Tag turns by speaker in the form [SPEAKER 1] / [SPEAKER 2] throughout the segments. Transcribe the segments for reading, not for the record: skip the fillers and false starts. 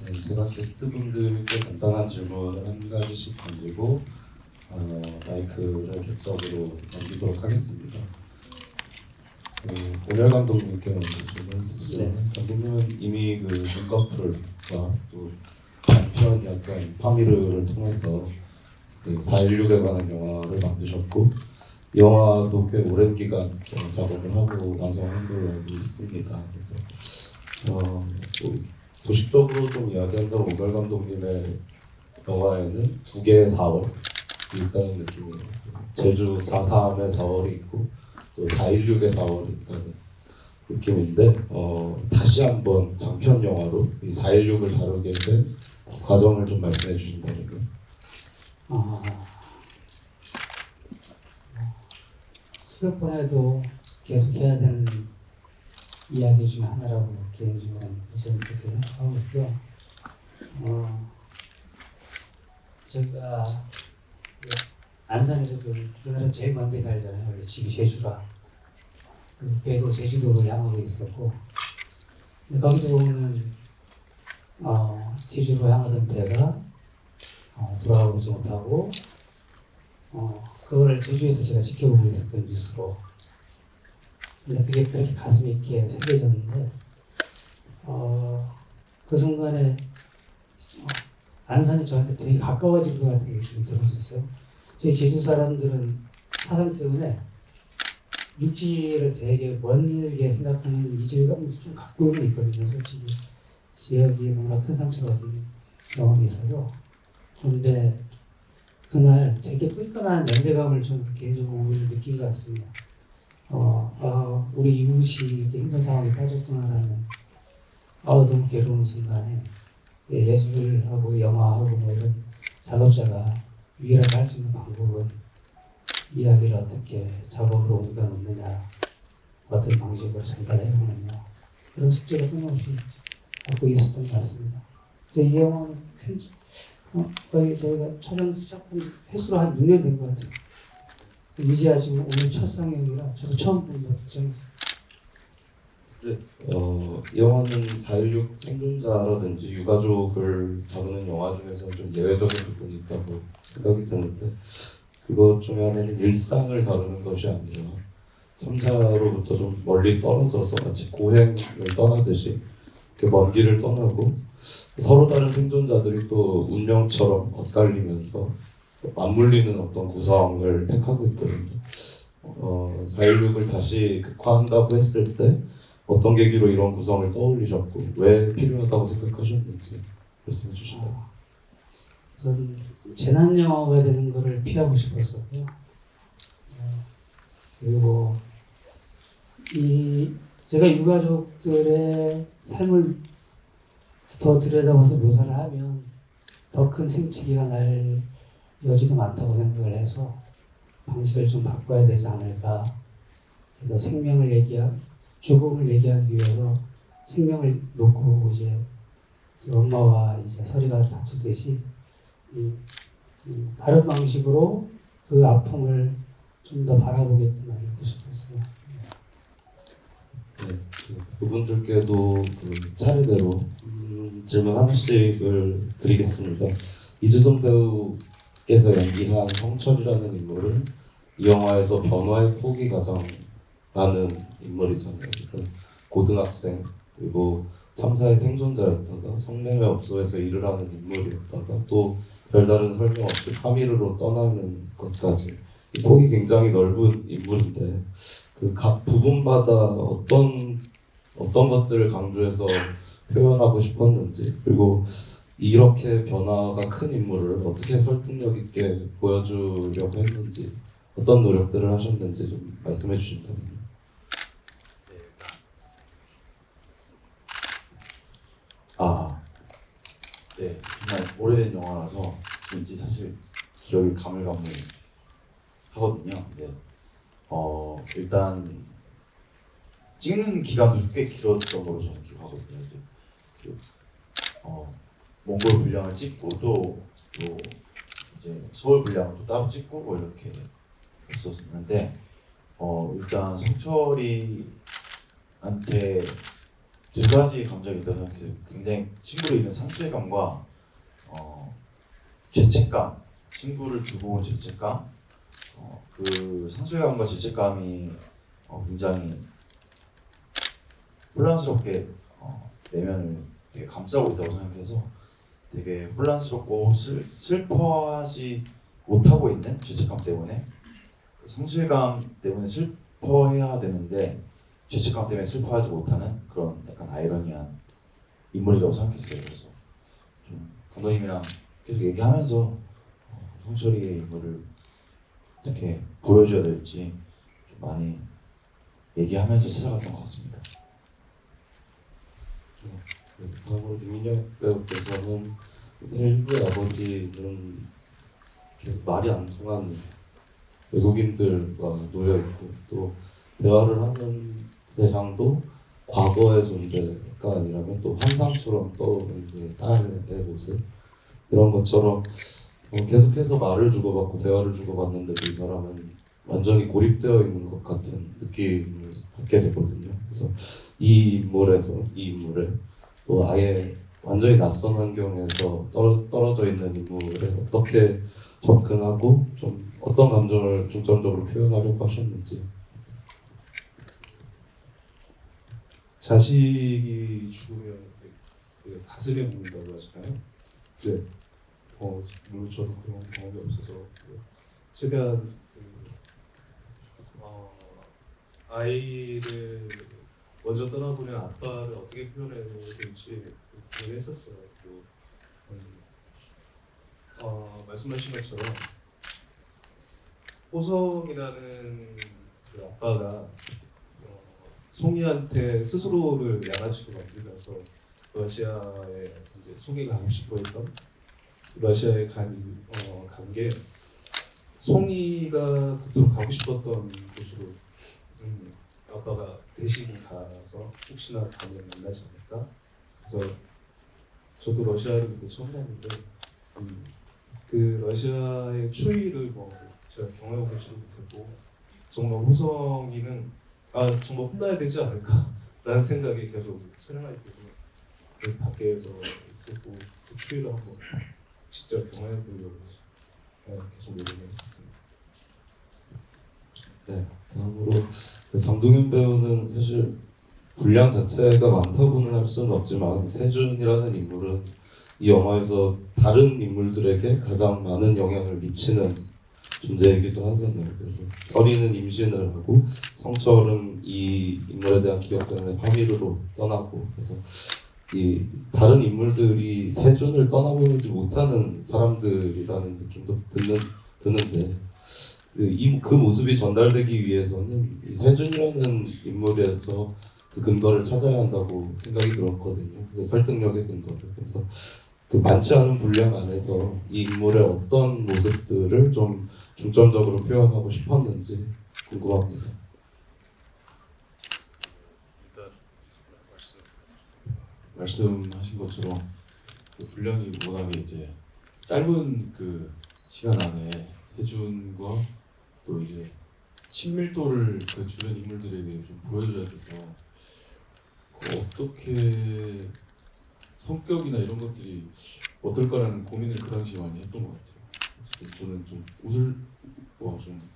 [SPEAKER 1] 네, 제가 게스트분들께 간단한 질문을 한 가지씩 던지고 마이크를 객석으로 넘기도록 하겠습니다. 오렬 감독님께 먼저 질문을 드리죠.
[SPEAKER 2] 네.
[SPEAKER 1] 감독님은 이미 그 눈꺼풀과 또 단편 약간 파미르를 통해서 4.16에 관한 영화를 만드셨고 이 영화도 꽤 오랜 기간 작업을 하고 완성한 걸로 알고 있습니다. 그래서 또 도식적으로 좀 이야기한다면 오덜 감독님의 영화에는 두 개의 4월이 있다는 느낌이에요. 제주 4.3의 4월이 있고 또 4.16의 4월이 있다는 느낌인데 다시 한번 장편 영화로 이 4.16을 다루게 된 과정을 좀 말씀해 주신다면요.
[SPEAKER 2] 수백 번 해도 계속 해야 되는 이야기 중에 하나라고 개인적으로 저는 그렇게 생각하고 있고요. 제가 안산에서 우리나라 제일 먼 데 살잖아요. 원래 집이 제주라. 배도 제주도로 향하고 있었고, 근데 거기서 오는 제주로 향하던 배가 돌아오지 못하고 그거를 제주에서 제가 지켜보고 있었던 뉴스로. 근데 그게 그렇게 가슴 있게 새겨졌는데 그 순간에 안산이 저한테 되게 가까워진 것 같은 느낌이 들었었어요. 저희 제주 사람들은 사상 때문에 육지를 되게 멀게 생각하는 이질감을 좀 갖고 있거든요. 솔직히 지역이 너무나 큰 상처가 된 경험이 있어서. 그런데 그날 되게 끈끈한 연대감을 좀 개인적으로 느낀 것 같습니다. 우리 이웃이 이렇게 힘든 상황에 빠졌구나라는 너무 괴로운 순간에 예술을 하고 영화하고 뭐 이런 작업자가 유일하게 할 수 있는 방법은 이야기를 어떻게 작업으로 옮겨 놓느냐, 어떤 방식으로 전달해보느냐, 그런 숙제를 끊임없이 갖고 있었던 것 같습니다. 이 영화는 거의 저희가 촬영 시작한 횟수로 한 6년 된 것 같아요. 이제야 지금 오늘 첫 상영이라 저도 처음 본 극장.
[SPEAKER 1] 이 영화는 4.16 생존자라든지 유가족을 다루는 영화 중에서 좀 예외적인 부분이 있다고 생각이 드는데 그것 중에 하나는 일상을 다루는 것이 아니라 참사로부터 좀 멀리 떨어져서 마치 고행을 떠나듯이 이렇게 먼 길을 떠나고 서로 다른 생존자들이 또 운명처럼 엇갈리면서 맞물리는 어떤 구성을 택하고 있거든요. 4.16을 다시 극화한다고 했을 때 어떤 계기로 이런 구성을 떠올리셨고 왜 필요하다고 생각하셨는지 말씀해 주신다면.
[SPEAKER 2] 우선 재난 영화가 되는 것을 피하고 싶었었고요. 그리고 제가 유가족들의 삶을 더 들여다봐서 묘사를 하면 더 큰 생치기가 날 여지도 많다고 생각을 해서 방식을 좀 바꿔야 되지 않을까. 그래서 죽음을 얘기하기 위해서 생명을 놓고 이제 엄마와 이제 서리가 다투듯이 다른 방식으로 그 아픔을 좀 더 바라보게끔 만들고 싶었어요.
[SPEAKER 1] 네, 그분들께도 차례대로 질문 하나씩을 드리겠습니다. 이주성 배우께서 연기한 성철이라는 인물은 이 영화에서 변화의 폭이 가장 많은 인물이잖아요. 그러니까 고등학생 그리고 참사의 생존자였다가 성냄의 업소에서 일을 하는 인물이었다가 또 별다른 설명 없이 파미르로 떠나는 것까지 이 폭이 굉장히 넓은 인물인데 그 각 부분마다 어떤 것들을 강조해서 표현하고 싶었는지 그리고 이렇게 변화가 큰 인물을 어떻게 설득력 있게 보여주려고 했는지 어떤 노력들을 하셨는지 좀 말씀해 주신다면요.
[SPEAKER 3] 네, 정말 오래된 영화라서 왠지 사실 기억이 가물가물하거든요. 네. 일단 찍는 기간도 꽤 길었던 걸로 저는 기억하거든요. 몽골 분량을 찍고 또 이제 서울 분량을 또 따로 찍고 뭐 이렇게 했었는데 일단 성철이한테 두 가지 감정이 있다고 생각해요. 굉장히 친구를 잃는 상실감과 죄책감, 친구를 두고 온 죄책감, 그 상실감과 죄책감이 굉장히 혼란스럽게 내면을 되게 감싸고 있다고 생각해서 되게 혼란스럽고 슬퍼하지 못하고 있는 죄책감 때문에 상실감 때문에 슬퍼해야 되는데 죄책감 때문에 슬퍼하지 못하는 그런 약간 아이러니한 인물이라고 생각했어요. 그래서 좀 감독님이랑 계속 얘기하면서 송철이의 인물을 어떻게 보여줘야 될지 좀 많이 얘기하면서 찾아갔던 것 같습니다.
[SPEAKER 1] 다음으로 김민혁 배우께서는 일부의 아버지는 계속 말이 안 통하는 외국인들과 놓여 있고 또 대화를 하는 대상도 과거의 존재가 아니라면 또 환상처럼 떠오르는 그 딸의 모습 이런 것처럼 계속해서 말을 주고받고 대화를 주고받는데도 이 사람은 완전히 고립되어 있는 것 같은 느낌을 받게 되거든요. 그래서 이 인물에 또 아예 완전히 낯선 환경에서 떨어져 있는 인물에 어떻게 접근하고 좀 어떤 감정을 중점적으로 표현하려고 하셨는지.
[SPEAKER 4] 자식이 죽으면 그 가슴에 묻는다고 하잖아요. 네. 물론 저도 그런 경험이 없어서 최대한 아이를 먼저 떠나보낸 아빠를 어떻게 표현해야 될지 고민했었어요. 말씀하신 것처럼 호성이라는 그 아빠가 송이한테 스스로를 양아치로 만들면서 러시아에 이제 송이가 가고 싶어했던 러시아에 간게 송이가 그토록 가고 싶었던 곳으로 아빠가 대신 가서 혹시나 가면 만나지 않을까. 그래서 저도 러시아를 그때 처음 갔는데 그 러시아의 추위를 제가 경험해보지도 못했고 정말 호성이는 정말 혼나야 되지 않을까라는 생각이 계속 촬영할 때도 밖에서 있었고 그 추위를 한번 직접 경험해보려고 계속 노력을 했었습니다.
[SPEAKER 1] 네, 다음으로 장동윤 배우는 사실 분량 자체가 많다고는 할 수는 없지만 세준이라는 인물은 이 영화에서 다른 인물들에게 가장 많은 영향을 미치는 존재이기도 하잖아요. 그래서 설이는 임신을 하고 성철은 이 인물에 대한 기억 때문에 파미르로 떠나고 그래서 이 다른 인물들이 세준을 떠나보내지 못하는 사람들이라는 느낌도 드는데 그 모습이 전달되기 위해서는 이 세준이라는 인물에서 그 근거를 찾아야 한다고 생각이 들었거든요. 그 설득력의 근거를. 그래서 그 많지 않은 분량 안에서 이 인물의 어떤 모습들을 좀 중점적으로 표현하고 싶었는지 궁금합니다.
[SPEAKER 5] 일단 말씀하신 것처럼 그 분량이 워낙에 이제 짧은 그 시간 안에 세준과 또 이제 친밀도를 그 주변 인물들에게 좀 보여줘야 돼서 어떻게 성격이나 이런 것들이 어떨까라는 고민을 그 당시 많이 했던 것 같아요. 저는 좀 좀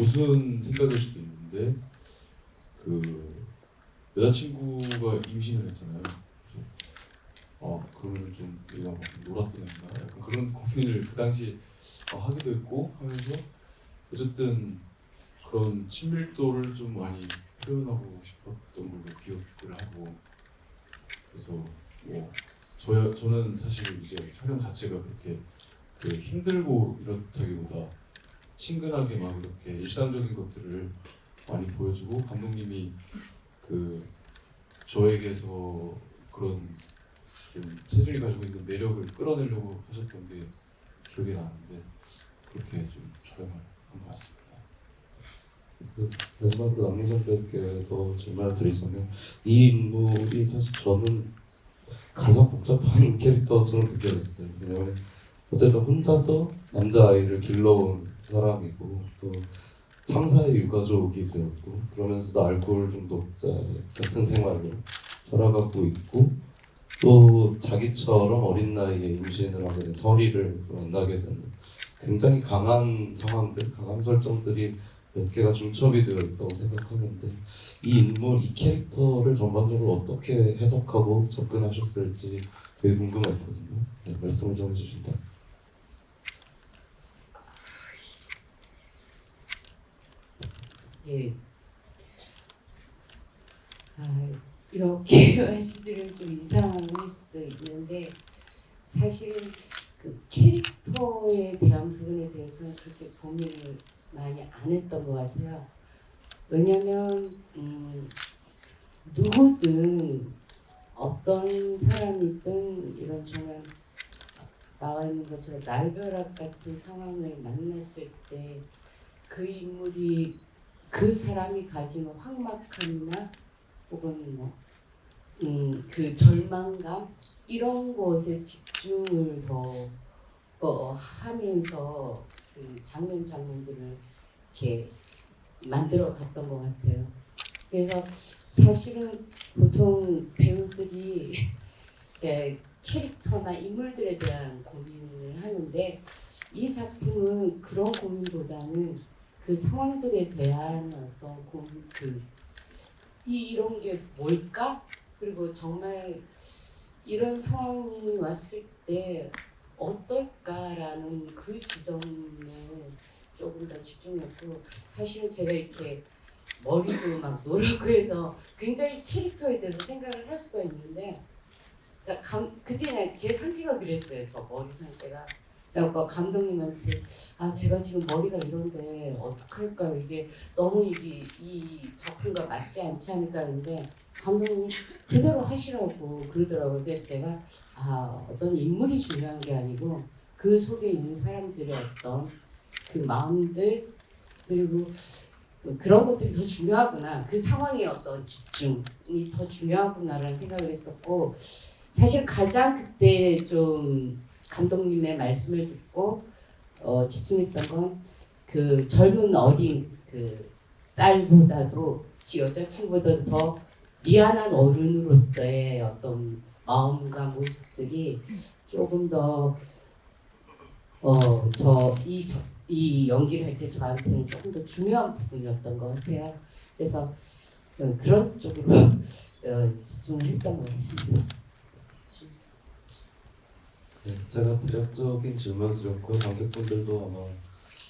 [SPEAKER 5] 우스운 생각일 수도 있는데 그 여자친구가 임신을 했잖아요. 그러면 좀 얘가 막 놀았던 애인가 약간 그런 고민을 그 당시 하기도 했고 하면서 어쨌든 그런 친밀도를 좀 많이 표현하고 싶었던 걸로 기억을 하고 그래서 저는 사실 이제 촬영 자체가 그렇게 그 힘들고 이렇다기보다 친근하게 막 이렇게 일상적인 것들을 많이 보여주고 감독님이 그 저에게서 그런 좀 세준이 가지고 있는 매력을 끌어내려고 하셨던 게 기억이 나는데 그렇게 좀 촬영을 한 것 같습니다.
[SPEAKER 1] 마지막으로 남미선 배우께도 질문을 드리자면 이 인물이 사실 저는 가장 복잡한 캐릭터처럼 느껴졌어요. 왜냐하면 어쨌든 혼자서 남자아이를 길러온 사람이고 또 참사의 유가족이 되었고 그러면서도 알코올 중독자 같은 생활을 살아가고 있고 또 자기처럼 어린 나이에 임신을 하게 된 서리를 만나게 되는 굉장히 강한 상황들, 강한 설정들이 몇 개가 중첩이 되어 있다고 생각하는데 이 인물, 이 캐릭터를 전반적으로 어떻게 해석하고 접근하셨을지 되게 궁금했거든요. 네, 말씀을 좀 해주신다.
[SPEAKER 6] 예. 이렇게 말씀드리면 좀 이상할 수도 있는데 사실은 그 캐릭터에 대한 부분에 대해서는 그렇게 고민을 많이 안 했던 것 같아요. 왜냐면 누구든 어떤 사람이든 이런 정말 나와 있는 것처럼 날벼락 같은 상황을 만났을 때 그 인물이 그 사람이 가진 황막함이나 혹은 그 절망감 이런 것에 집중을 더 하면서 그 장면들을 이렇게 만들어 갔던 것 같아요. 그래서 사실은 보통 배우들이 캐릭터나 인물들에 대한 고민을 하는데 이 작품은 그런 고민보다는 그 상황들에 대한 어떤 고민, 이런 게 뭘까? 그리고 정말 이런 상황이 왔을 때 어떨까라는 그 지점에 조금 더 집중했고 사실은 제가 이렇게 머리도 막 노랗고 해서 굉장히 캐릭터에 대해서 생각을 할 수가 있는데 그때 제 상태가 그랬어요. 저 머리 상태가. 그래서 감독님한테 제가 지금 머리가 이런데 어떡할까요? 이게 너무 이 작품과 맞지 않지 않을까 했는데 감독님이 그대로 하시라고 그러더라고요. 그래서 제가 어떤 인물이 중요한 게 아니고 그 속에 있는 사람들의 어떤 그 마음들 그리고 그런 것들이 더 중요하구나. 그 상황의 어떤 집중이 더 중요하구나라는 생각을 했었고 사실 가장 그때 좀 감독님의 말씀을 듣고 집중했던 건 그 젊은 어린 그 딸보다도 여자친구보다도 더 미안한 어른으로서의 어떤 마음과 모습들이 조금 더 이 연기를 할 때 저한테는 조금 더 중요한 부분이었던 것 같아요. 그래서 그런 쪽으로 집중을 했던 것 같습니다.
[SPEAKER 1] 네, 제가 대략적인 질문을 드렸고요. 관객분들도 아마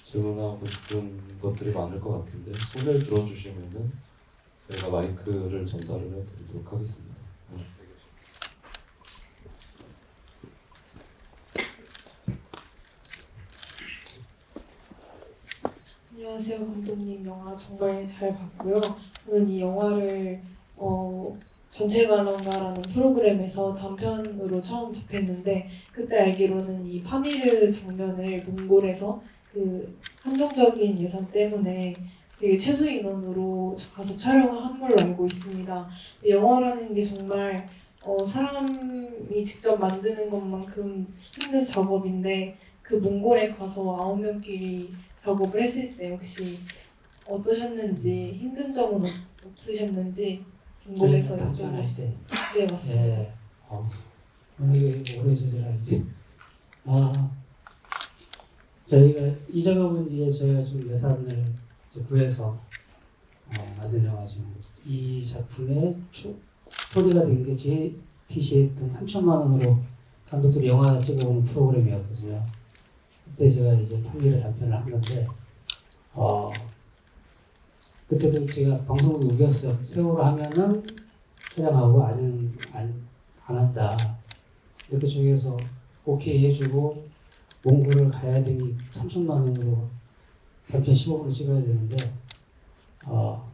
[SPEAKER 1] 질문하고 싶은 것들이 많을 것 같은데 손을 들어주시면은 제가 마이크를 전달을 해드리도록 하겠습니다. 네.
[SPEAKER 7] 안녕하세요, 감독님. 영화 정말 잘 봤고요. 저는 이 영화를 전체 관람가라는 프로그램에서 단편으로 처음 접했는데 그때 알기로는 이 파미르 장면을 몽골에서 그 한정적인 예산 때문에 되게 최소 인원으로 가서 촬영을 한 걸로 알고 있습니다. 영화라는 게 정말 사람이 직접 만드는 것만큼 힘든 작업인데 그 몽골에 가서 9명끼리 작업을 했을 때 혹시 어떠셨는지 힘든 점은 없으셨는지 궁금해서
[SPEAKER 2] 단편할 때.
[SPEAKER 7] 네, 맞습니다.
[SPEAKER 2] 예. 이게 오래 저질러야지. 저희가 이 작업은 이제 저희가 좀 예산을 이제 구해서 만든 영화지만 이 작품의 토대가 된 게 JTC에 했던 3천만 원으로 감독들이 영화 찍어보는 프로그램이었거든요. 그때 제가 이제 판미를 단편을 한 건데 그때도 제가 방송국이 우겼어요. 세월호 하면은 촬영하고 안 한다. 근데 그중에서 오케이 해주고 몽골을 가야 되니 3천만 원으로 단편 15분을 찍어야 되는데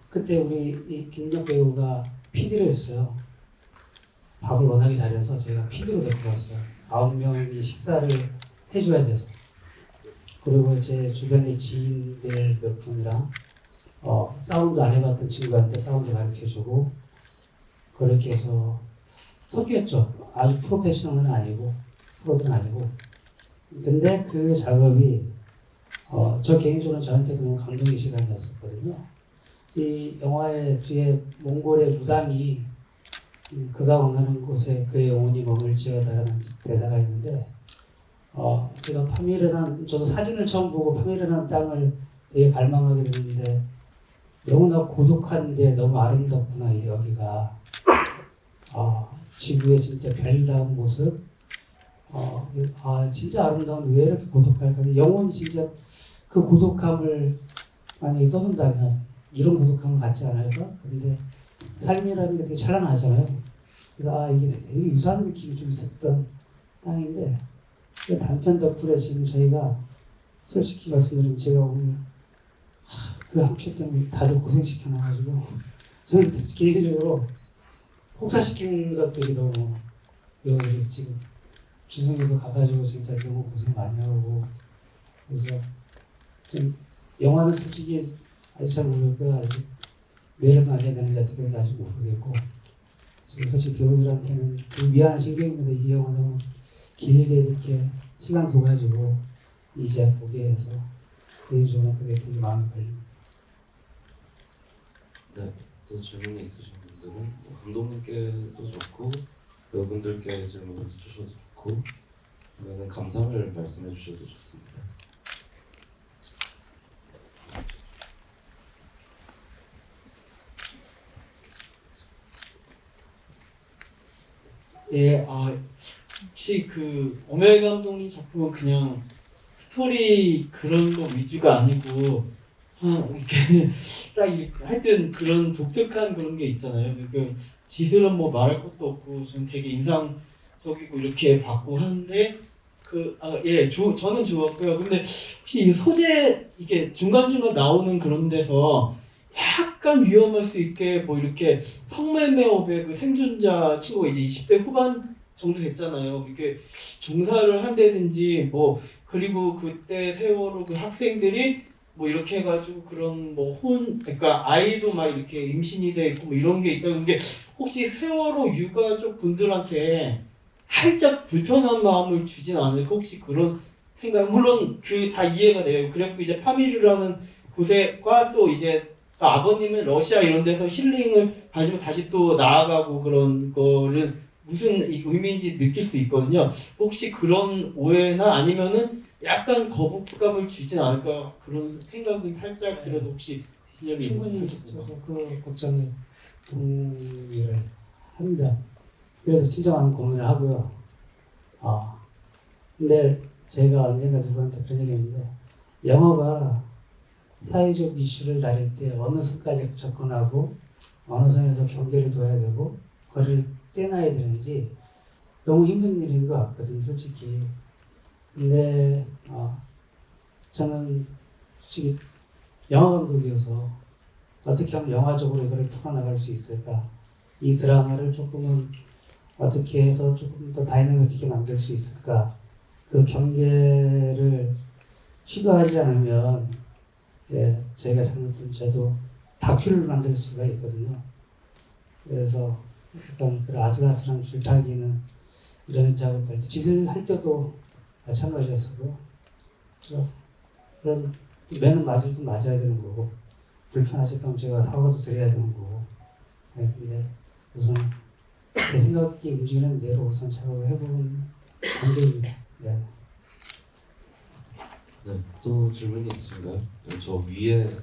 [SPEAKER 2] 그때 우리 이 김력 배우가 PD를 했어요. 밥을 워낙에 잘해서 제가 PD로 데리고 갔어요. 9명이 식사를 해줘야 돼서. 그리고 제 주변의 지인들 몇 분이랑 사운드 안 해봤던 친구한테 사운드 가르쳐주고 그렇게 해서 섞였죠. 아주 프로페셔널은 아니고 프로들은 아니고 근데 그 작업이 저 개인적으로 저한테도 너무 감동의 시간이었었거든요. 이 영화의 뒤에 몽골의 무당이 그가 원하는 곳에 그의 영혼이 머물지어다라는 대사가 있는데 제가 파미르란 저도 사진을 처음 보고 파미르란 땅을 되게 갈망하게 됐는데 너무나 고독한데 너무 아름답구나 이 여기가 지구의 진짜 별다운 모습 진짜 아름다운데 왜 이렇게 고독할까 영혼이 진짜 그 고독함을 만약에 떠든다면 이런 고독함을 갖지 않을까 근데 삶이라는 게 되게 찬란하잖아요 그래서 이게 되게 유사한 느낌이 좀 있었던 땅인데 그 단편 덕분에 지금 저희가 솔직히 말씀드리면 제가 오늘 그 학교 때문에 다들 고생시켜놔가지고 저는 개인적으로 혹사시킨 것들이 너무 여기서 지금 주성에도 가가지고 진짜 너무 고생 많이 하고 그래서 좀 영화는 솔직히 아직 잘 모르겠고요 아직 왜를 맞아야 되는지 아직 모르겠고 지금 솔직히 배우들한테는 그 미안한 신경입니다 이 영화 너무 길게 이렇게 시간 둬가지고 이제 보게 해서 개인적으로 그게 되게 마음이 걸립니다.
[SPEAKER 1] 네, 또 질문이 있으신 분들은 뭐 감독님께도 좋고 여러분들께 질문을 주셔도 좋고 그러면 감상을 말씀해 주셔도 좋습니다.
[SPEAKER 8] 예, 혹시 그 오멜 감독님 작품은 그냥 스토리 그런 거 위주가 아니고 이렇게 딱 이렇게 하여튼 그런 독특한 그런 게 있잖아요. 그 지슬은 뭐 말할 것도 없고 좀 되게 인상적이고 이렇게 봤고 하는데 저는 좋았고요. 근데 혹시 이 소재 이게 중간중간 나오는 그런 데서 약간 위험할 수 있게 뭐 이렇게 성매매업의 그 생존자 친구가 이제 20대 후반 정도 됐잖아요. 이렇게 종사를 한다든지 뭐 그리고 그때 세월호 그 학생들이 뭐 이렇게 해가지고 그런 뭐 그러니까 아이도 막 이렇게 임신이 돼 있고 뭐 이런 게 있다는 게 혹시 세월호 유가족 분들한테 살짝 불편한 마음을 주진 않을까 혹시 그런 생각 물론 그 다 이해가 돼요. 그래갖고 이제 파미르라는 곳에과 또 이제 아버님은 러시아 이런 데서 힐링을 가지고 다시 또 나아가고 그런 거를 무슨 의미인지 느낄 수 있거든요. 혹시 그런 오해나 아니면은 약간 거부감을 주진 않을까 그런 생각은 살짝 그래도 혹시 드신 적이
[SPEAKER 2] 충분히
[SPEAKER 8] 있는지
[SPEAKER 2] 저도 그 걱정에 동의를 합니다. 그래서 진짜 많은 고민을 하고요. 근데 제가 언젠가 누구한테 그런 얘기 했는데 영어가 사회적 이슈를 다룰 때 어느 선까지 접근하고 어느 선에서 경계를 둬야 되고 거리를 떼놔야 되는지 너무 힘든 일인 것 같거든요, 솔직히. 근데 저는 솔직히 영화 감독이어서 어떻게 하면 영화적으로 이거를 풀어나갈 수 있을까? 이 드라마를 조금은 어떻게 해서 조금 더 다이나믹하게 만들 수 있을까? 그 경계를 시도하지 않으면 제가 잘못하면 저도 다큐를 만들 수가 있거든요. 그래서 약간 그 아슬아슬한 줄타기는 이런 작업할 때 짓을 할 때도 마찬가지였어요. 그런 매는 맞을 건 맞아야 되는 거고 불편하셨다면 제가 사과도 드려야 되는 거고 근데 우선 제 생각이 움직이는 대로 우선 작업을 해보는 관계입니다.
[SPEAKER 1] 네, 또 질문이 있으신가요? 네, 저 위에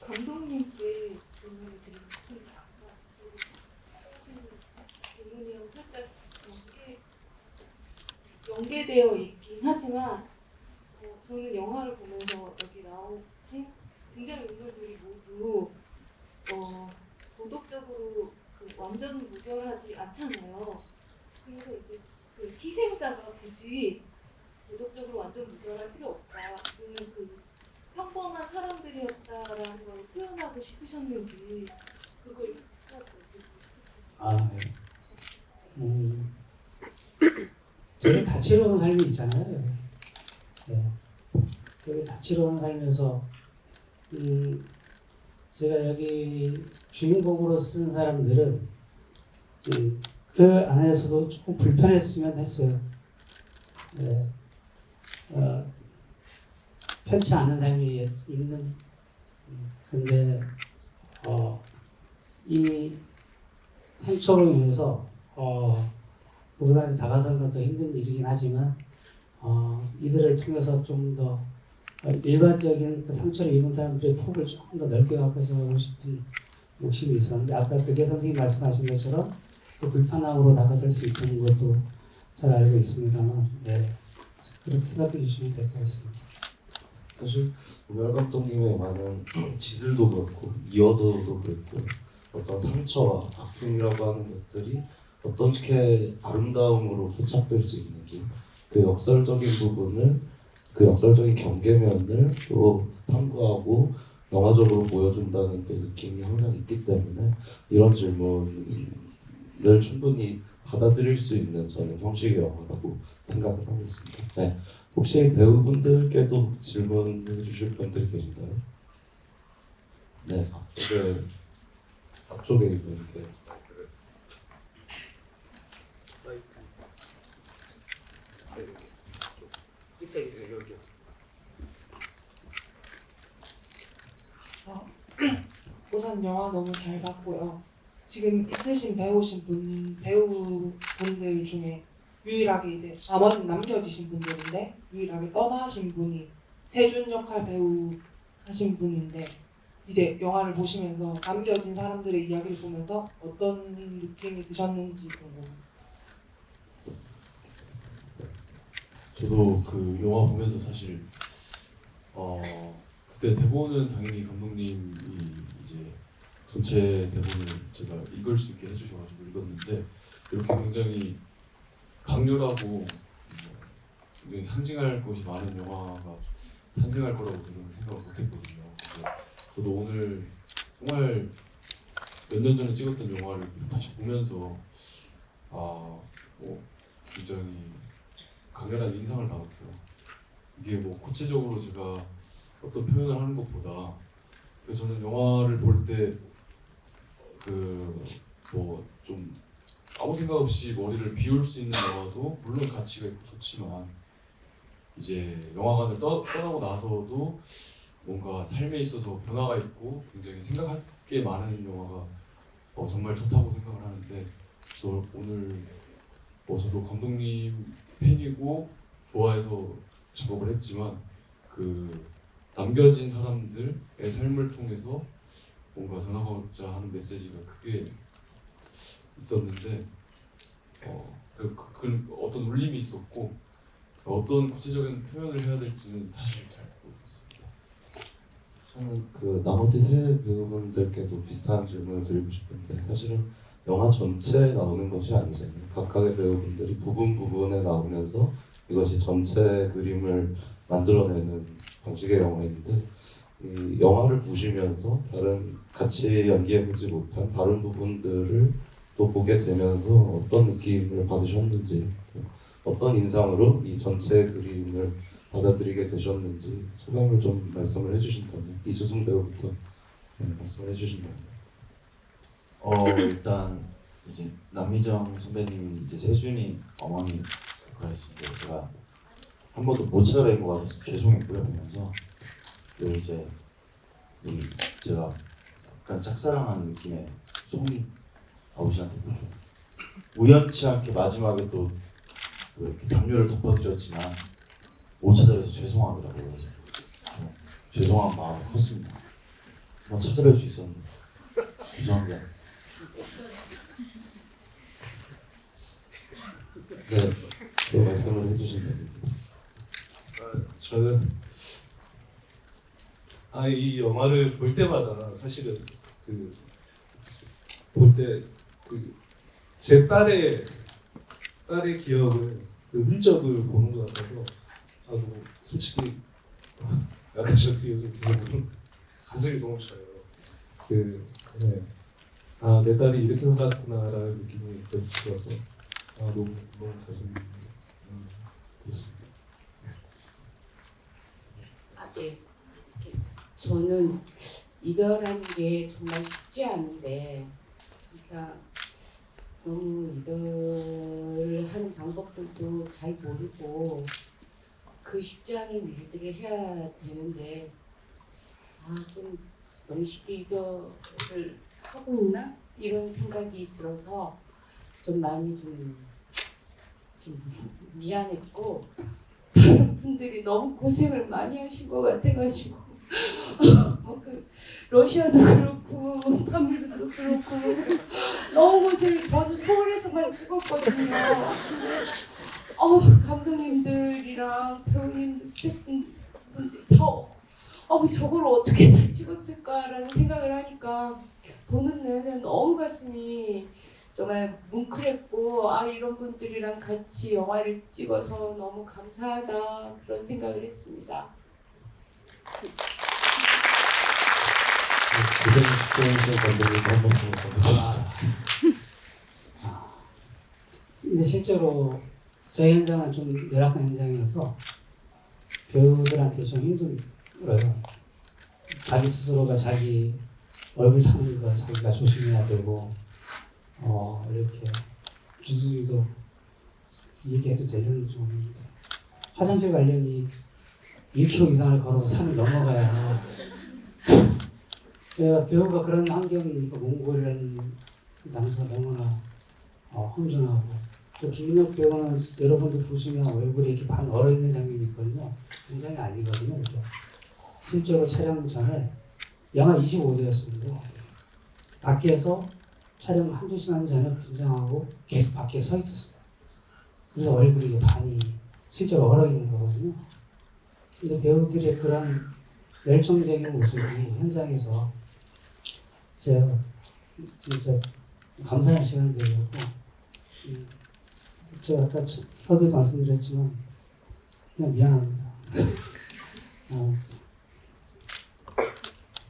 [SPEAKER 9] 감독님께 질문을 드리고 싶습니다. 하신 질문이랑 살짝 연계되어 있긴 하지만 저는 영화를 보면서 여기 나온 굉장히 인물들이 모두 도덕적으로 완전 무결하지 않잖아요. 그래서 이제 그 희생자가 굳이 도덕적으로 완전 무결할 필요 없다. 그는 그 평범한 사람들이었다라는 걸 표현하고 싶으셨는지 그걸
[SPEAKER 2] 되게 다채로운 삶이 있잖아요. 되게 다채로운 삶에서 제가 여기 주인공으로 쓴 사람들은 그 안에서도 조금 불편했으면 했어요. 예, 편치 않은 삶이 있는 근데 이 상처로 인해서 그분한테 다가서는 건 더 힘든 일이긴 하지만 이들을 통해서 좀 더 일반적인 그 상처를 입은 사람들의 폭을 조금 더 넓게 가져가고 싶은 욕심이 있었는데 아까 그게 선생님 말씀하신 것처럼 그 불편함으로 다가설 수 있다는 것도 잘 알고 있습니다만 그렇게 생각해 주시면 될 것 같습니다.
[SPEAKER 1] 사실 우열 감독님의 많은 지술도 그렇고 이어도도 그랬고 어떤 상처와 아픔이라고 하는 것들이 어떻게 아름다움으로 포착될 수 있는지 그 역설적인 부분을 그 역설적인 경계면을 또 탐구하고 영화적으로 보여준다는 그 느낌이 항상 있기 때문에 이런 질문을 충분히 받아들일 수 있는 저는 형식의 영화라고 생각을 하고 있습니다. 네. 혹시 배우분들께도 질문해 주실 분들이 계신가요? 네, 앞쪽에 있는데.
[SPEAKER 7] 우선 영화 너무 잘 봤고요. 지금 있으신 배우분들 중에 유일하게 이제 나머지는 남겨지신 분들인데 유일하게 떠나신 분이 태준 역할 배우 하신 분인데 이제 영화를 보시면서 남겨진 사람들의 이야기를 보면서 어떤 느낌이 드셨는지 궁금해요.
[SPEAKER 5] 저도 그 영화 보면서 사실 그때 대본은 당연히 감독님이 이제 전체 대본을 제가 읽을 수 있게 해주셔가지고 읽었는데 이렇게 굉장히 강렬하고 굉장히 상징할 것이 많은 영화가 탄생할 거라고 저는 생각을 못했거든요. 그래서 저도 오늘 정말 몇 년 전에 찍었던 영화를 다시 보면서 굉장히 강렬한 인상을 받았고요. 이게 뭐 구체적으로 제가 어떤 표현을 하는 것보다 저는 영화를 볼 때 뭐 좀 아무 생각 없이 머리를 비울 수 있는 영화도 물론 가치가 있고 좋지만 이제 영화관을 떠나고 나서도 뭔가 삶에 있어서 변화가 있고 굉장히 생각할 게 많은 영화가 정말 좋다고 생각을 하는데 그래서 오늘 저도 감독님 팬이고 좋아해서 작업을 했지만 그 남겨진 사람들의 삶을 통해서 뭔가 전하고자 하는 메시지가 크게 있었는데 그 어떤 울림이 있었고 어떤 구체적인 표현을 해야 될지는 사실 잘 모르겠습니다.
[SPEAKER 1] 저는 그 나머지 세 배우분들께도 비슷한 질문을 드리고 싶은데 사실은 영화 전체에 나오는 것이 아니잖아요. 각각의 배우분들이 부분에 나오면서 이것이 전체 그림을 만들어내는 방식의 영화인데 이 영화를 보시면서 다른 같이 연기해보지 못한 다른 부분들을 또 보게 되면서 어떤 느낌을 받으셨는지 어떤 인상으로 이 전체 그림을 받아들이게 되셨는지 소감을 좀 말씀을 해주신다면 이주승 배우부터 말씀을 해주신다면.
[SPEAKER 3] 일단 이제 남미정 선배님이 이제 세준이 어머니 역할이신데 제가 한 번도 못 찾아뵌 것 같아서 죄송했고요 보면서 그리고 이제 제가 약간 짝사랑하는 느낌의 송이 아버지한테도 좀 우연치 않게 마지막에 또 이렇게 담요를 덮어드렸지만 못 찾아뵈서 죄송하더라고요. 그래서 죄송한 마음이 컸습니다. 한번 찾아뵐 수 있었는데 죄송합니다.
[SPEAKER 1] 네, 또 말씀을 해주신다면.
[SPEAKER 4] 저는 이 영화를 볼 때마다 사실은 볼 때 제 딸의 기억을 흔적을 보는 것 같아서 솔직히 약간 저 뒤에서 계속 가슴이 너무 쳐요. 내 딸이 이렇게 살았구나라는 느낌이 들어서 너무 가슴이 그렇습니다.
[SPEAKER 6] 네. 저는 이별하는 게 정말 쉽지 않은데, 그러니까 너무 이별을 하는 방법들도 잘 모르고 그 쉽지 않은 일들을 해야 되는데 좀 너무 쉽게 이별을 하고 있나 이런 생각이 들어서 좀 많이 좀 미안했고 다른 분들이 너무 고생을 많이 하신 것 같아가지고 그 러시아도 그렇고 파미르도 그렇고 너무 고생을 저는 서울에서만 찍었거든요. 감독님들이랑 배우님들 스태프분들 다 저걸 어떻게 다 찍었을까라는 생각을 하니까 보는 내내 너무 가슴이 정말 뭉클했고 이런 분들이랑 같이 영화를 찍어서 너무 감사하다 그런 생각을 했습니다.
[SPEAKER 1] 고생 감독님 한 말씀 더
[SPEAKER 2] 근데 실제로 저희 현장은 좀 열악한 현장이어서 배우들한테 좀 힘들어요. 자기 스스로가 자기 얼굴 사는 거 자기가 조심해야 되고 이렇게 주둥이도 얘기해도 되는 좀 화장실 관련이 1km 이상을 걸어서 산을 넘어가야 배우가 그런 환경이니까 몽골이라는 장소가 너무나 험준하고 또 김민혁 배우는 여러분들 보시면 얼굴이 이렇게 반 얼어있는 장면이 있거든요. 분장이 아니거든요. 그죠? 실제로 촬영 전에 영하 25도였습니다. 밖에서 촬영 한두 시간 전에 분장하고 계속 밖에 서 있었어요. 그래서 얼굴이 반이 실제로 얼어있는 거거든요. 근데 배우들의 그런 열정적인 모습이 현장에서 제가 진짜 감사한 시간들이었고 제가 아까 서두에도 말씀드렸지만 그냥 미안합니다.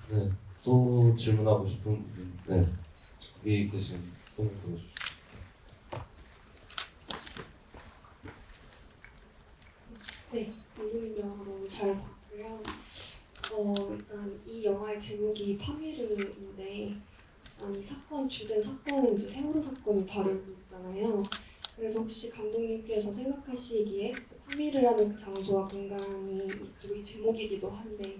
[SPEAKER 1] 네, 또 질문하고 싶은 부분. 네, 저기 계신 손을 들어주시죠.
[SPEAKER 10] 네, 감독님 영화 너무 잘 봤고요. 일단 이 영화의 제목이 파미르인데 이 사건 주된 사건은 이제 세월호 사건을 다루고 있잖아요. 그래서 혹시 감독님께서 생각하시기에 이제 파미르라는 그 장소와 공간이 그리고 이 제목이기도 한데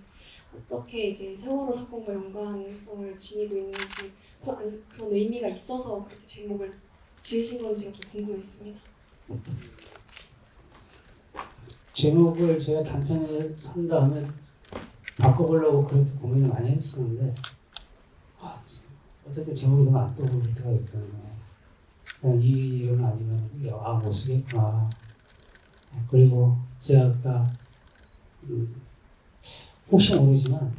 [SPEAKER 10] 어떻게 이제 세월호 사건과 연관성을 지니고 있는지 그런 의미가 있어서 그렇게 제목을 지으신 건지가 좀 궁금했습니다.
[SPEAKER 2] 제목을 제가 단편에 산 다음에 바꿔보려고 그렇게 고민을 많이 했었는데 어쨌든 제목이 너무 안 떠오를 때가 있거든요. 그냥 이 이름 아니면 못 쓰겠구나. 그리고 제가 아까 혹시 모르지만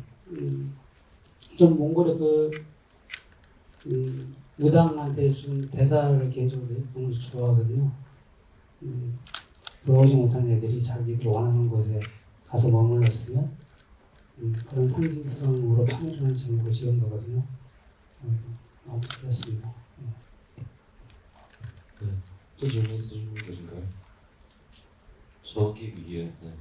[SPEAKER 2] 좀 몽골의 무당한테 준 대사를 개인적으로 너무 좋아하거든요. 돌아오지 못한 애들이 자기들 원하는 곳에 가서 머물렀으면 그런 상징성으로 파미르라는 제목을 지은 거거든요. 그래서 아무튼 그렇습니다.
[SPEAKER 1] 네, 또 질문 있으신 분 계신가요? 저기 위에. 네,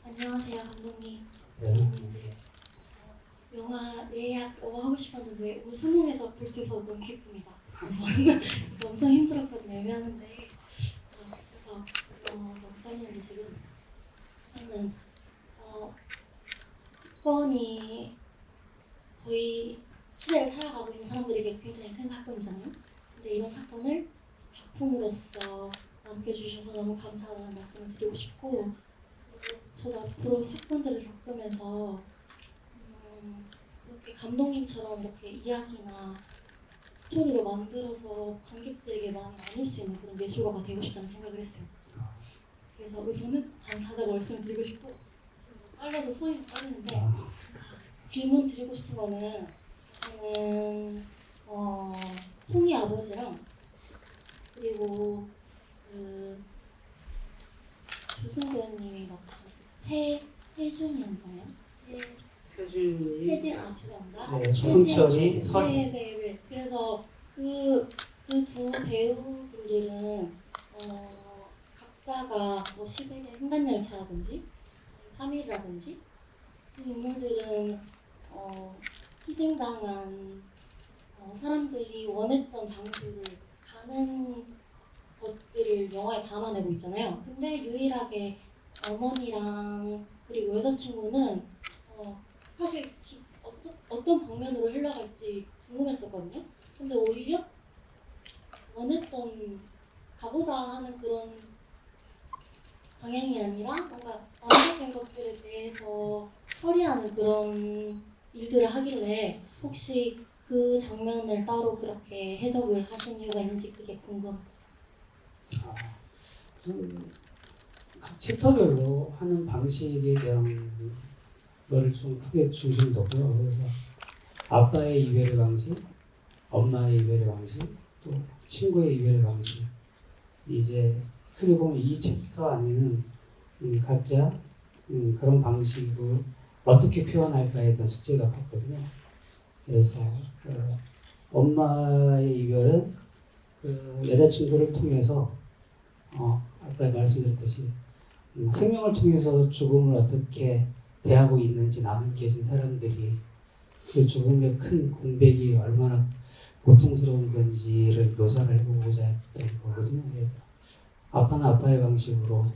[SPEAKER 10] 안녕하세요, 감독님.
[SPEAKER 2] 네.
[SPEAKER 10] 영화 예약 너무 하고 싶었는데 오늘 성공해서 볼 수 있어서 너무 기쁩니다. 그래서 엄청 힘들었거든요. 예매하는데 그래서 너무 떨리는데 지금 저는 사건이 저희 시대를 살아가고 있는 사람들에게 굉장히 큰 사건이잖아요. 근데 이런 사건을 작품으로서 남겨주셔서 너무 감사하다는 말씀을 드리고 싶고 저도 앞으로 사건들을 겪으면서 이렇게 감독님처럼 이렇게 이야기나 스토리로 만들어서 관객들에게 많이 나눌 수 있는 그런 예술가가 되고 싶다는 생각을 했어요. 그래서 우선은 감사하다고 말씀을 드리고 싶고 떨려서 손이 떨리는데 질문 드리고 싶은 거는 저는 송이 아버지랑 그리고 조승배님이 맡은 세준이었나요?
[SPEAKER 2] 세준이
[SPEAKER 10] 죄송합니다.
[SPEAKER 2] 네, 손철이
[SPEAKER 10] 네. 그래서 그 두 배우분들은 각자가 뭐 시베리아 횡단열차라든지
[SPEAKER 11] 파밀이라든지 이 인물들은 희생당한 사람들이 원했던 장소를 가는 것들을 영화에 담아내고 있잖아요. 근데 유일하게 어머니랑 그리고 여자친구는 사실 어떤 방면으로 흘러갈지 궁금했었거든요. 근데 오히려 원했던 가보자 하는 그런 방향이 아니라 뭔가 남겨진 것들에 대해서 처리하는 그런 일들을 하길래 혹시 그 장면을 따로 그렇게 해석을 하신 이유가 있는지 그게 궁금해요.
[SPEAKER 2] 각 챕터별로 하는 방식에 대한 걸 좀 크게 중심을 뒀고요. 그래서 아빠의 이별의 방식, 엄마의 이별의 방식, 또 친구의 이별의 방식. 이제 크게 보면 이 챕터 안에는 각자 그런 방식을 어떻게 표현할까에 대한 숙제가 컸거든요. 그래서 엄마의 이별은 그 여자친구를 통해서 아까 말씀드렸듯이 생명을 통해서 죽음을 어떻게 대하고 있는지 남은 계신 사람들이 그 죽음의 큰 공백이 얼마나 고통스러운 건지를 묘사를 해보고자 했던 거거든요. 아빠는 아빠의 방식으로,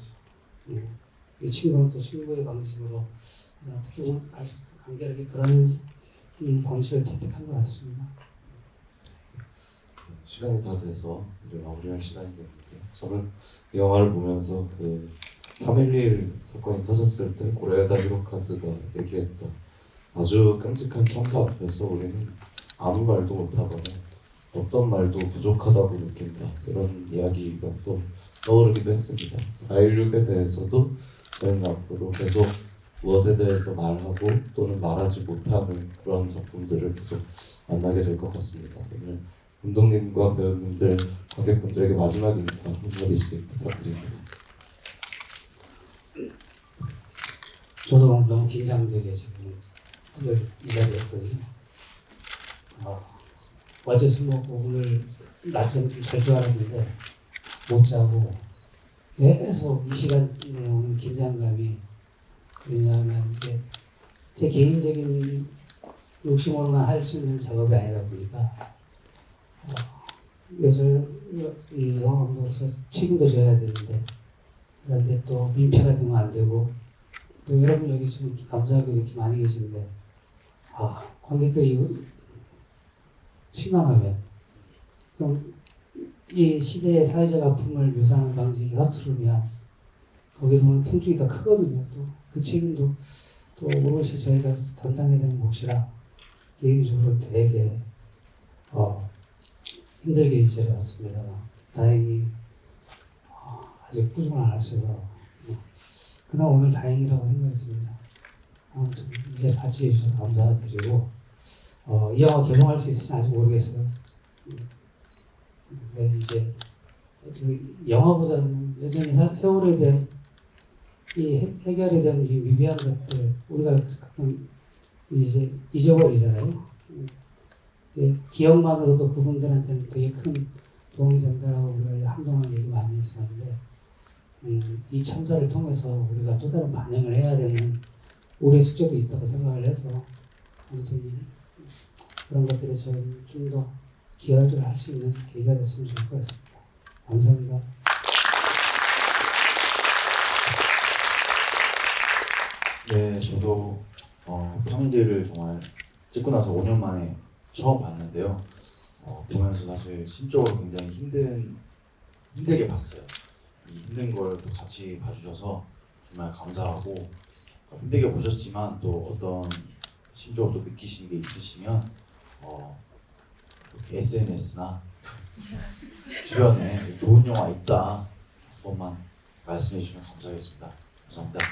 [SPEAKER 2] 이 친구는 또 친구의 방식으로 어떻게 보면 아주 간결하게 그런 방식을 채택한 것 같습니다.
[SPEAKER 1] 시간이 다 돼서 이제 마무리할 시간이 됐는데 저는 이 영화를 보면서 그 3.11 사건이 터졌을 때 고레에다 히로카즈가 얘기했던 아주 끔찍한 참사 앞에서 우리는 아무 말도 못하거나 어떤 말도 부족하다고 느낀다 이런 이야기가 또 떠오르기도 했습니다. 4.16에 대해서도 저희는 앞으로 계속 무엇에 대해서 말하고 또는 말하지 못하는 그런 작품들을 계속 만나게 될 것 같습니다. 오늘 감독님과 배우님들, 관객분들에게 마지막 인사 한마디씩 부탁드립니다.
[SPEAKER 2] 저도 너무 긴장되게 지금 이 자리에 있거든요. 어제 술 먹고 오늘 낮에는 좀 잘 줄 알았는데 못 자고 계속 이 시간에 오는 긴장감이, 왜냐하면 이게 제 개인적인 욕심으로만 할 수 있는 작업이 아니다 보니까 이것을 이 영화 감독으로서 책임도 져야 되는데, 그런데 또 민폐가 되면 안 되고, 또 여러분 여기 지금 감사하게 이렇게 많이 계시는데 관객들이 실망하면 그럼 이 시대의 사회적 아픔을 묘사하는 방식이 서투르면 거기서 오는 통증이 더 크거든요. 또 그 책임도 또 오롯이 저희가 감당해야 되는 몫이라 개인적으로 되게 힘들게 이 자리에 왔습니다. 다행히 아직 꾸중을 안 하셔서 그나마 오늘 다행이라고 생각이 듭니다. 아무튼 이제 같이 해주셔서 감사드리고 이 영화 개봉할 수 있을지 아직 모르겠어요. 이제 영화보다는 여전히 세월에 대한 이 해결에 대한 이 미비한 것들 우리가 가끔 이제 잊어버리잖아요. 기억만으로도 그분들한테는 되게 큰 도움이 된다라고 우리가 한동안 얘기 많이 했었는데, 이 참사를 통해서 우리가 또 다른 반영을 해야 되는 우리의 숙제도 있다고 생각을 해서 아무튼 그런 것들에 저는 좀 더 기여를 할 수 있는 계기가 됐으면 좋을 것 같습니다. 감사합니다.
[SPEAKER 3] 네, 저도 파밀리를 정말 찍고 나서 5년 만에 처음 봤는데요. 보면서 사실 심적으로 굉장히 힘들게 봤어요. 이 힘든 걸 또 같이 봐주셔서 정말 감사하고, 힘들게 보셨지만 또 어떤 심적으로 또 느끼시는 게 있으시면 이렇게 SNS나 주변에 좋은 영화 있다 한 번만 말씀해 주시면 감사하겠습니다. 감사합니다.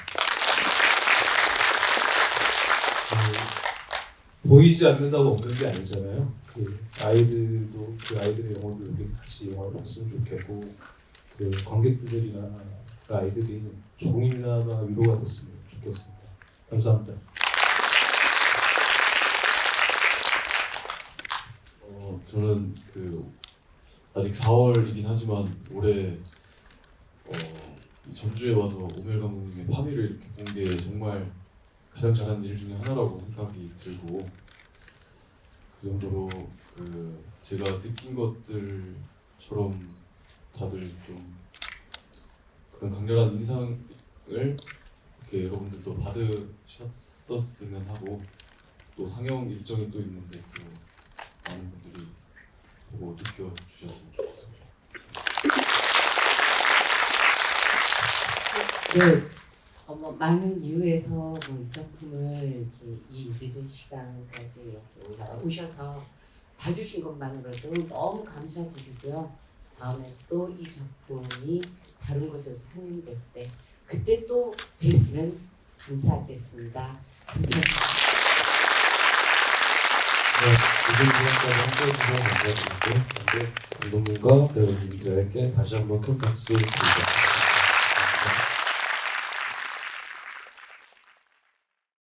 [SPEAKER 4] 보이지 않는다고 없는 게 아니잖아요. 그 아이들도 그 아이들의 영혼도 이렇게 같이 영화를 봤으면 좋겠고, 그 관객분들이나 그 아이들이 조금이나마 위로가 됐으면 좋겠습니다. 감사합니다.
[SPEAKER 5] 저는 그 아직 4월이긴 하지만 올해 이 전주에 와서 오멜 감독님의 파미를 이렇게 본 게 정말 가장 잘한 일 중에 하나라고 생각이 들고 그 정도로 그 제가 느낀 것들처럼 다들 좀 그런 강렬한 인상을 이렇게 여러분들도 받으셨었으면 하고 또 상영 일정이 또 있는데 또 많은 분들이 보고 느껴주셨으면 좋겠습니다.
[SPEAKER 6] 네, 많은 이유에서 뭐 이 작품을 이렇게 이 늦은 시간까지 이렇게 올라오셔서 봐주신 것만으로도 너무 감사드리고요. 다음에 또 이 작품이 다른 곳에서 상영될 때 그때 또 뵀으면 감사하겠습니다. 감사합니다.
[SPEAKER 1] 네, 이번 시간까지 함께해 주셔서 감사드리고, 감독님과 배우님들에게 다시 한번 큰 박수 드리겠습니다.